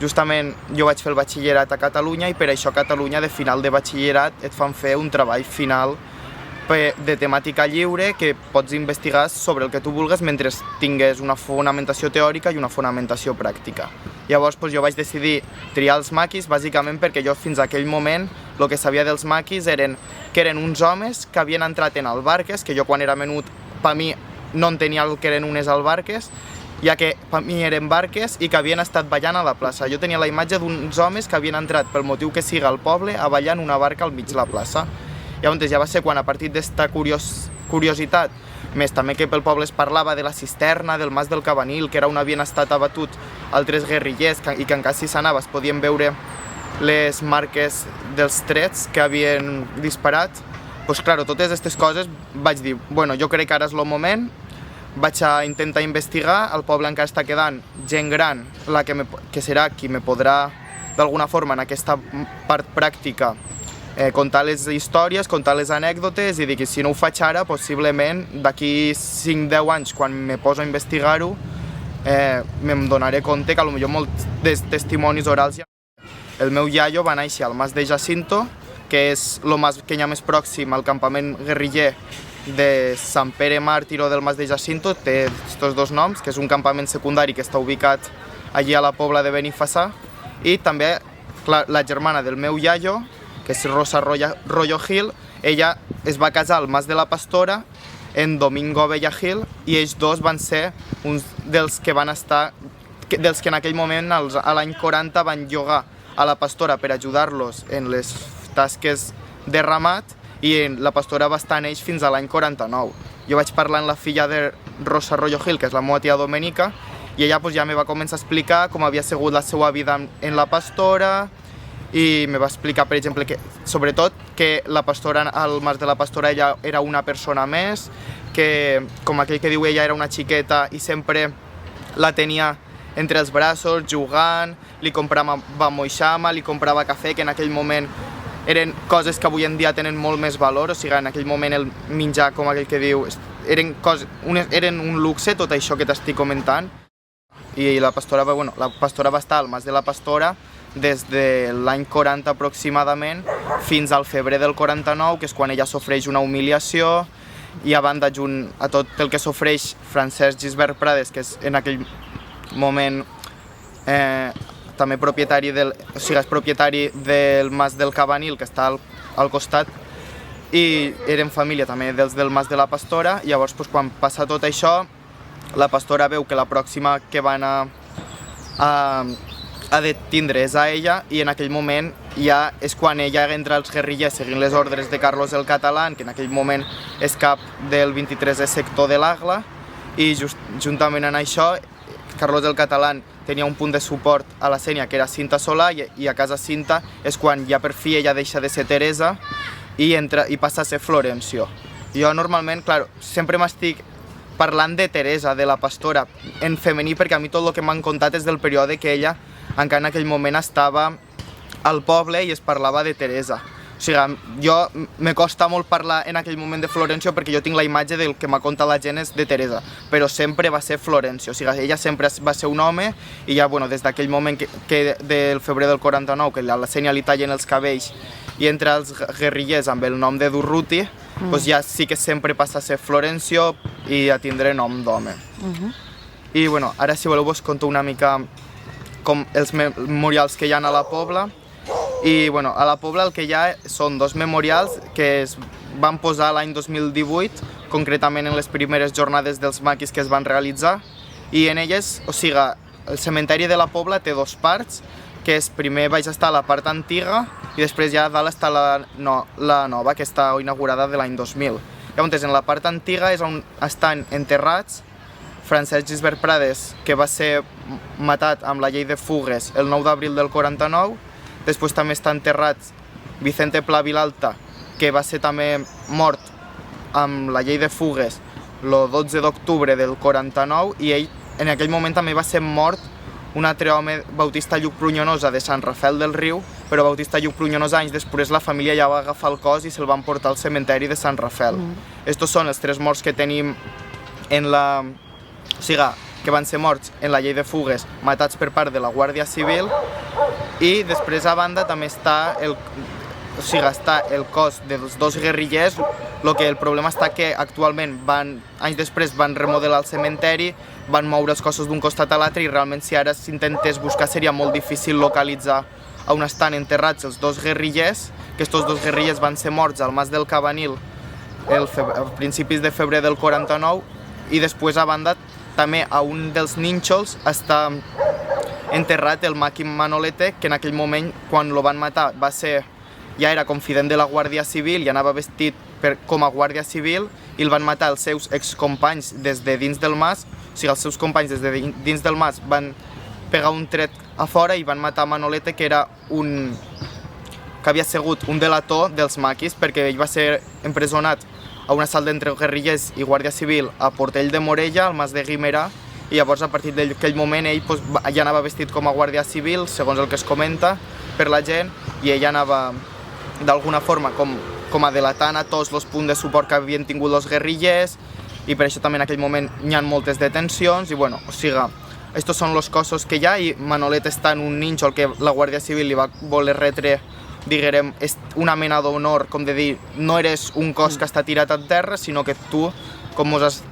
justament jo vaig fer el batxillerat a Catalunya i per això a Catalunya de final de batxillerat et fan fer un treball final de temàtica lliure que pots investigar sobre el que tu vulguis mentre tingues una fonamentació teòrica i una fonamentació pràctica. Llavors jo vaig decidir triar els maquis bàsicament perquè jo fins a aquell moment el que sabia dels maquis que eren uns homes que havien entrat en albarques, que jo quan era menut per mi no entenia el que eren unes albarques, ja que per mi eren barques i que havien estat ballant a la plaça. Jo tenia la imatge d'uns homes que havien entrat pel motiu que siga al poble a ballar en una barca al mig de la plaça. Llavors ja va ser quan a partir d'esta curiositat, més també que pel poble es parlava de la cisterna, del mas del Cabanil, que era on havien estat abatut altres guerrillers i que en cas si s'anava es podien veure les marques dels trets que havien disparat. Doncs clar, totes aquestes coses vaig dir, bueno, jo crec que ara és el moment, vaig a intentar investigar, el poble encara està quedant gent gran, que serà qui me podrà d'alguna forma en aquesta part pràctica contar les històries, contar les anècdotes i dir que si no ho faig ara, possiblement d'aquí 5-10 anys, quan me poso a investigar-ho, me'n donaré compte que potser molts testimonis orals ja... El meu iaio va néixer al mas de Jacinto, que és el mas que hi ha més pròxim al campament guerriller de Sant Pere Màrtir o del mas de Jacinto, té aquests dos noms, que és un campament secundari que està ubicat allí a la Pobla de Benifassà, i també la germana del meu iaio, que és Rosa Royo Gil, ella es va casar al mas de la Pastora en Domingo Bella Gil i ells dos van ser uns dels que en aquell moment, a l'any 40, van llogar a la Pastora per ajudar-los en les tasques de ramat i la Pastora va estar en ells fins a l'any 49. Jo vaig parlar amb la filla de Rosa Royo Gil, que és la meva tia Domenica, i ella ja me va començar a explicar com havia sigut la seva vida en la Pastora i me va explicar, per exemple, que sobretot que la Pastora, al mas de la Pastora, ella era una persona més, que, com aquell que diu, ella era una xiqueta i sempre la tenia entre els braços, jugant, li comprava moixama, li comprava cafè, que en aquell moment eren coses que avui en dia tenen molt més valor, o sigui, en aquell moment el menjar, com aquell que diu, eren un luxe, tot això que t'estic comentant. I la Pastora va estar al mas de la Pastora des de l'any 40 aproximadament fins al febrer del 49, que és quan ella sofreix una humiliació, i a banda, junt a tot el que sofreix Francesc Gisbert Prades, que és en aquell moment també propietari és propietari del mas del Cabanil, que està al costat, i eren família també dels del mas de la Pastora. Llavors, quan passa tot això, la Pastora veu que la pròxima que van ha de tindre és a ella, i en aquell moment ja és quan ella entra als guerrillers seguint les ordres de Carlos el Catalán, que en aquell moment és cap del 23è sector de l'Agla, i juntament amb això Carlos el Catalán tenia un punt de suport a la Sénia, que era Cinta Solà, i a casa Cinta és quan ja per fi ella deixa de ser Teresa i passa a ser Florencio. Jo normalment, clar, sempre m'estic parlant de Teresa, de la Pastora, en femení, perquè a mi tot el que m'han contat és del període que ella encara en aquell moment estava al poble i es parlava de Teresa. O sigui, jo me costa molt parlar en aquell moment de Florencio perquè jo tinc la imatge del que m'ha contat la gent és de Teresa, però sempre va ser Florencio. O sigui, ella sempre va ser un home i ja, des d'aquell moment que del febrer del 49, que a la Sénia li tallen els cabells i entra els guerrillers amb el nom de Durruti, doncs ja sí que sempre passa a ser Florencio i a tindre nom d'home. I ara, si voleu, vos conto una mica com els memorials que hi ha a la Pobla. I a la Pobla el que hi ha són dos memorials que es van posar l'any 2018, concretament en les primeres jornades dels maquis que es van realitzar, i en elles, o sigui, el cementeri de la Pobla té dues parts, que és primer vaig estar a la part antiga i després ja a dalt està la nova, que està inaugurada de l'any 2000. Llavors, en la part antiga és on estan enterrats Francesc Gisbert Prades, que va ser matat amb la llei de fugues el 9 d'abril del 49, després també està enterrat Vicente Pla Vilalta, que va ser també mort amb la llei de fugues el 12 d'octubre del 49, i ell en aquell moment també va ser mort un altre home, Bautista Lluc Prunyonosa, de Sant Rafel del Riu, però Bautista Lluc Prunyonosa anys després la família ja va agafar el cos i se'l van portar al cementeri de Sant Rafel. Estos són els tres morts que tenim en la... O sigui, que van ser morts en la llei de fugues, matats per part de la Guàrdia Civil, i després a banda també està el cos dels dos guerrillers. El problema està que actualment, anys després, van remodelar el cementeri, van moure els cossos d'un costat a l'altre i realment si ara s'intentés buscar seria molt difícil localitzar on estan enterrats els dos guerrillers. Aquests dos guerrillers van ser morts al Mas del Cabanil a principis de febrer del 49 i després a banda també a un dels nínxols està enterrat el Maki Manolete, que en aquell moment quan lo van matar ja era confident de la Guàrdia Civil i anava vestit com a Guàrdia Civil i el van matar els seus excompanys des de dins del mas, o sigui, els seus companys des de dins del mas van pegar un tret a fora i van matar Manolete, que havia sigut un delator dels maquis perquè ell va ser empresonat a un assalt entre guerrillers i Guàrdia Civil a Portell de Morella, al mas de Guimerà, i llavors a partir d'aquell moment ell ja anava vestit com a Guàrdia Civil, segons el que es comenta per la gent, i ell anava d'alguna forma com a delatant a tots els punts de suport que havien tingut els guerrillers, i per això també en aquell moment hi ha moltes detencions i bueno, o sigui, estos són els cossos que hi ha i Manolet està en un nínxol que la Guàrdia Civil li va voler retre, diguem, és una mena d'honor, com de dir, no eres un cos que està tirat a terra, sinó que tu, com us has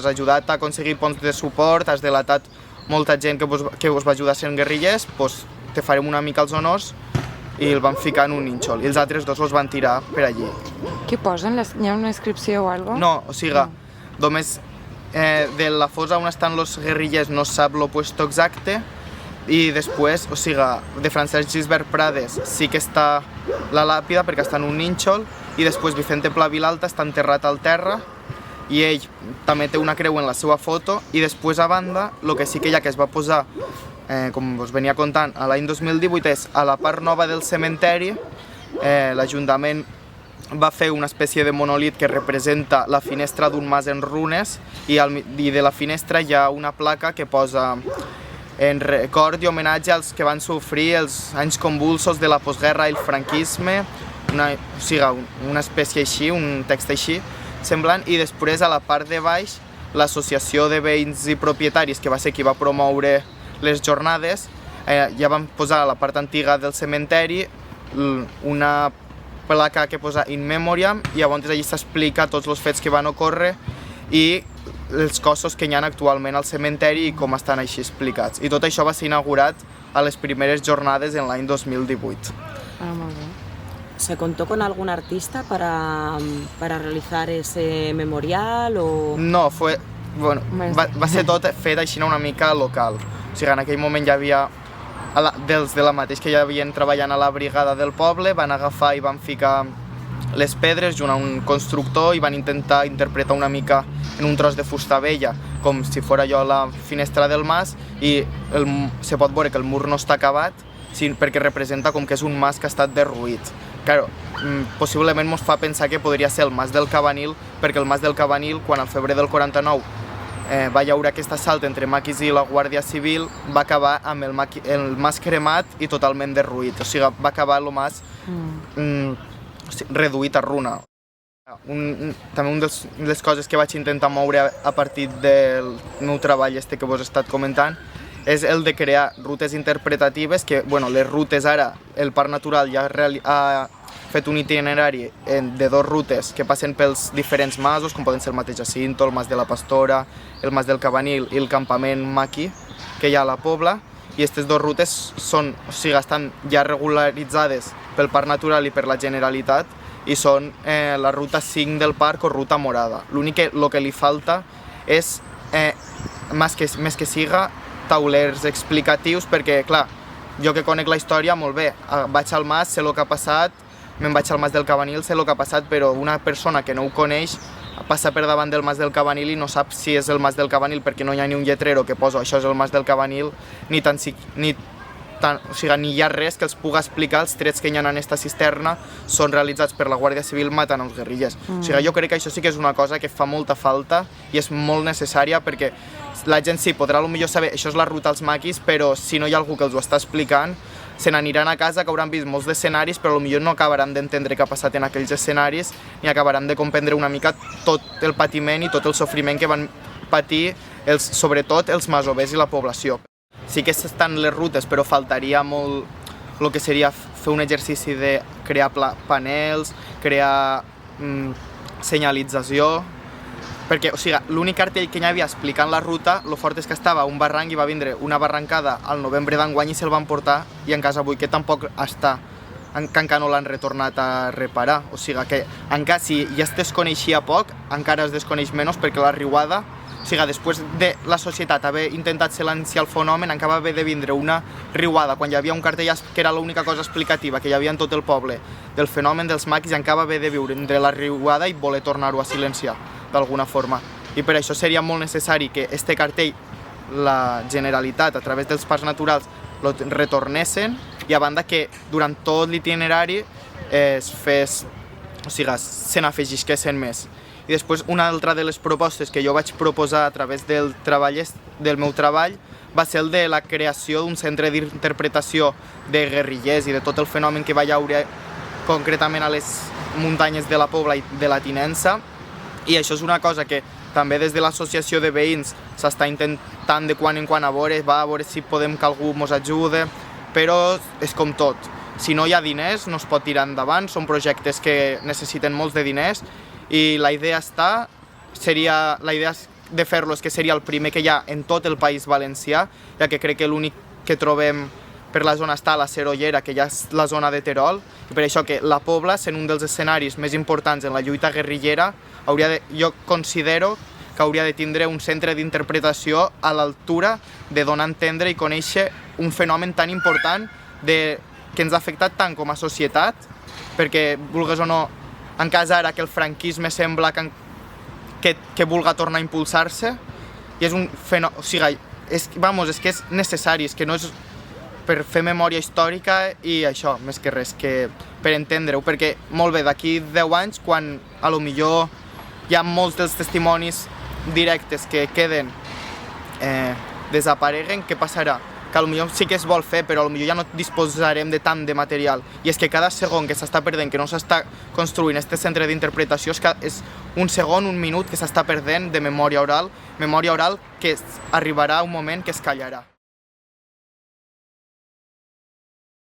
ajudat a aconseguir ponts de suport, has delatat molta gent que us va ajudar sent guerrillers, doncs te farem una mica els honors i el van ficar en un nínxol i els altres dos els van tirar per allí. Què posen? Hi ha una inscripció o alguna cosa? No, o sigui, només de la fosa on estan els guerrillers no sap el puesto exacte i després, o sigui, de Francesc Gisbert Prades sí que està la làpida perquè està en un nínxol i després Vicente Pla Vilalta està enterrat al terra i ell també té una creu en la seva foto i després a banda el que sí que hi ha que es va posar com us venia contant, l'any 2018 és a la part nova del cementeri l'Ajuntament va fer una espècie de monolit que representa la finestra d'un mas en runes i de la finestra hi ha una placa que posa en record i homenatge als que van sofrir els anys convulsos de la postguerra i el franquisme, o sigui, una espècie així, un text així semblant, i després a la part de baix l'associació de veïns i propietaris, que va ser qui va promoure les jornades, ja van posar a la part antiga del cementeri una placa que posa In Memoriam i llavors allí s'explica tots els fets que van ocórrer i els cossos que hi ha actualment al cementeri i com estan així explicats. I tot això va ser inaugurat a les primeres jornades en l'any 2018. Molt bé. ¿Se contó con algún artista para realizar ese memorial o...? No, va ser tot fet així una mica local. O sigui, en aquell moment hi havia dels de la mateix que ja havien treballant a la brigada del poble, van agafar i van ficar les pedres junt a un constructor i van intentar interpretar una mica en un tros de fusta vella, com si fos allò la finestra del mas, i se pot veure que el mur no està acabat perquè representa com que és un mas que ha estat derruït. Claro, possiblement ens fa pensar que podria ser el Mas del Cabanil, perquè el Mas del Cabanil, quan al febrer del 49 va haure aquest assalt entre maquis i la Guàrdia Civil, va acabar amb el mas cremat i totalment derruït. O sigui, va acabar el mas reduït a runa. També una de les coses que vaig intentar moure a partir del meu treball que vos he estat comentant és el de crear rutes interpretatives, que les rutes ara, el Parc Natural ja ha fet un itinerari de 2 rutes que passen pels diferents masos, com poden ser el mateix Jacinto, el Mas de la Pastora, el Mas del Cabanil i el campament Maqui que hi ha a la Pobla, i aquestes 2 rutes estan ja regularitzades pel Parc Natural i per la Generalitat i són la ruta 5 del parc o ruta morada. L'únic que li falta és, més que siga, taulers explicatius, perquè, clar, jo que conec la història molt bé, vaig al mas, sé el que ha passat, me'n vaig al Mas del Cabanil, sé el que ha passat, però una persona que no ho coneix passa per davant del Mas del Cabanil i no sap si és el Mas del Cabanil perquè no hi ha ni un lletrero que posa això és el Mas del Cabanil, ni hi ha res que els pugui explicar els trets que hi ha en aquesta cisterna són realitzats per la Guàrdia Civil matant els guerrillers. O sigui, jo crec que això sí que és una cosa que fa molta falta i és molt necessària perquè la gent sí podrà potser saber això és la ruta als maquis, però si no hi ha algú que els ho està explicant se n'aniran a casa, que hauran vist molts escenaris, però potser no acabaran d'entendre què ha passat en aquells escenaris ni acabaran de comprendre una mica tot el patiment i tot el sofriment que van patir sobretot els masovers i la població. Sí que estan les rutes, però faltaria molt el que seria fer un exercici de crear panels, crear senyalització, perquè, o sigui, l'únic cartell que hi havia explicant la ruta, el fort és que estava un barranc i va vindre una barrancada al novembre d'enguany i se'l van portar i en casa avui que tampoc està, que encara no l'han retornat a reparar. O sigui, que encara si ja es desconeixia poc, encara es desconeix menys perquè la riuada, o sigui, després de la societat haver intentat silenciar el fenomen, encara va haver de vindre una riuada, quan hi havia un cartell que era l'única cosa explicativa que hi havia en tot el poble del fenomen dels maquis, i encara va haver de viure entre la riuada i voler tornar-ho a silenciar d'alguna forma. I per això seria molt necessari que este cartell, la Generalitat, a través dels parcs naturals, lo retornessin, i a banda que durant tot l'itinerari se n'afegisquessin més. I després una altra de les propostes que jo vaig proposar a través del meu treball va ser el de la creació d'un centre d'interpretació de guerrillers i de tot el fenomen que va haure concretament a les muntanyes de la Pobla i de la Tinença, i això és una cosa que també des de l'associació de veïns s'està intentant de quan en quan a veure si podem que algú ens ajude, però és com tot. Si no hi ha diners no es pot tirar endavant, són projectes que necessiten molts de diners, i la idea de fer-lo és que seria el primer que hi ha en tot el País Valencià, ja que crec que l'únic que trobem per la zona està a la Serollera, que ja és la zona de Terol, i per això que la Pobla, sent un dels escenaris més importants en la lluita guerrillera, jo considero que hauria de tindre un centre d'interpretació a l'altura de donar a entendre i conèixer un fenomen tan important que ens ha afectat tant com a societat, perquè, vulgues o no, en cas ara que el franquisme sembla que vulga tornar a impulsar-se, i és un fenomen, o sigui, és que és necessari, és que no és per fer memòria històrica i això, més que res, que per entendre-ho, perquè molt bé, d'aquí 10 anys, quan a lo millor hi ha molts dels testimonis directes que queden, desapareguen, què passarà? Que potser sí que es vol fer, però potser ja no disposarem de tant de material. I és que cada segon que s'està perdent, que no s'està construint aquest centre d'interpretació, és un segon, un minut que s'està perdent de memòria oral que arribarà un moment que es callarà.